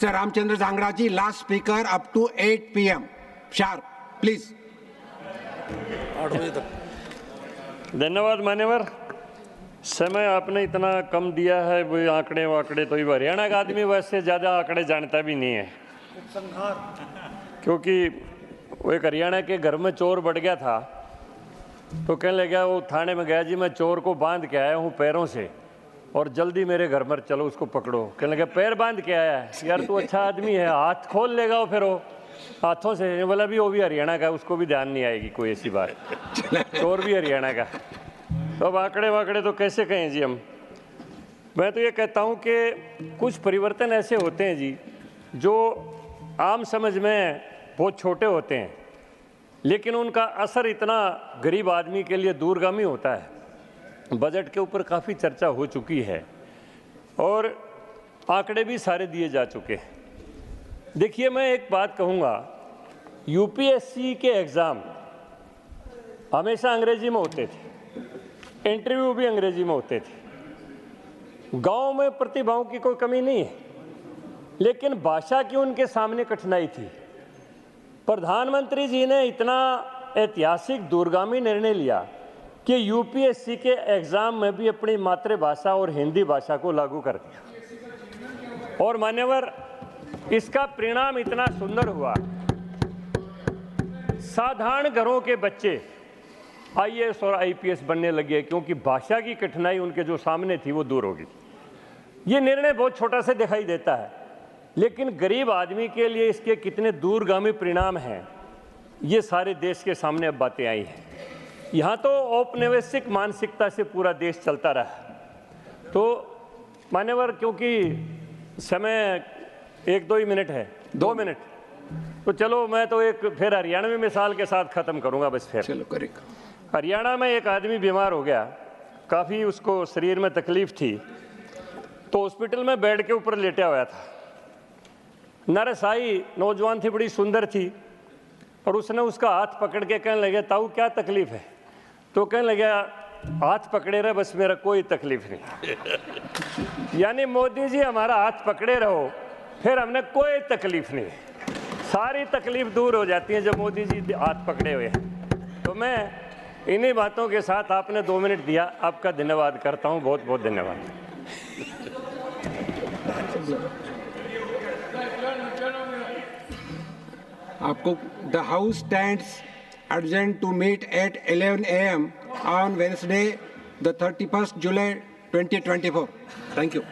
Sir Ramchandra Zangra ji, last speaker up to 8 p.m. sharp, please. धन्यवाद मान्यवर। समय आपने इतना कम दिया है, वो आंकड़े वाकड़े तो ये हरियाणा का आदमी वैसे ज़्यादा आंकड़े जानता भी नहीं है, क्योंकि वो एक हरियाणा के घर में चोर बढ़ गया था तो कहने लगा, वो थाने में गया, जी मैं चोर को बांध के आया हूँ पैरों से और जल्दी मेरे घर में चलो उसको पकड़ो। कहने लगा पैर बांध के आया है, यार तू अच्छा आदमी है, हाथ खोल लेगा वो, फिर वो हाथों से बोला भी वो भी हरियाणा का, उसको भी ध्यान नहीं आएगी कोई ऐसी बात, चोर भी हरियाणा का। तो अब आंकड़े वाकड़े तो कैसे कहें जी हम। मैं तो ये कहता हूँ कि कुछ परिवर्तन ऐसे होते हैं जी जो आम समझ में बहुत छोटे होते हैं, लेकिन उनका असर इतना गरीब आदमी के लिए दूरगामी होता है। बजट के ऊपर काफ़ी चर्चा हो चुकी है और आंकड़े भी सारे दिए जा चुके हैं। देखिए, मैं एक बात कहूँगा, यूपीएससी के एग्ज़ाम हमेशा अंग्रेजी में होते थे, इंटरव्यू भी अंग्रेजी में होते थे। गांव में प्रतिभाओं की कोई कमी नहीं है, लेकिन भाषा की उनके सामने कठिनाई थी। प्रधानमंत्री जी ने इतना ऐतिहासिक दूरगामी निर्णय लिया कि यूपीएससी के एग्ज़ाम में भी अपनी मातृभाषा और हिंदी भाषा को लागू कर दिया और मान्यवर इसका परिणाम इतना सुंदर हुआ, साधारण घरों के बच्चे आईएएस और आईपीएस बनने लगे, क्योंकि भाषा की कठिनाई उनके जो सामने थी वो दूर होगी। ये निर्णय बहुत छोटा सा दिखाई देता है, लेकिन गरीब आदमी के लिए इसके कितने दूरगामी परिणाम हैं, ये सारे देश के सामने अब बातें आई हैं। यहाँ तो औपनिवेशिक मानसिकता से पूरा देश चलता रहा। तो मान्यवर, क्योंकि समय 1-2 ही मिनट है, 2 मिनट, तो चलो मैं तो एक फिर हरियाणवी मिसाल के साथ ख़त्म करूँगा बस। फिर चलो करेक्ट। हरियाणा में एक आदमी बीमार हो गया, काफ़ी उसको शरीर में तकलीफ़ थी, तो हॉस्पिटल में बेड के ऊपर लेटा हुआ था। नर्स आई, नौजवान थी, बड़ी सुंदर थी, और उसने उसका हाथ पकड़ के कहने लगे, ताऊ क्या तकलीफ़ है? तो कहने लगा, हाथ पकड़े रहे बस, मेरा कोई तकलीफ नहीं। यानी मोदी जी हमारा हाथ पकड़े रहो, फिर हमने कोई तकलीफ नहीं, सारी तकलीफ दूर हो जाती है जब मोदी जी हाथ पकड़े हुए हैं। तो मैं इन्हीं बातों के साथ, आपने 2 मिनट दिया, आपका धन्यवाद करता हूँ, बहुत बहुत धन्यवाद। आपको the house stands adjourned to meet at 11 a.m. on Wednesday, the 31st July 2024. Thank you.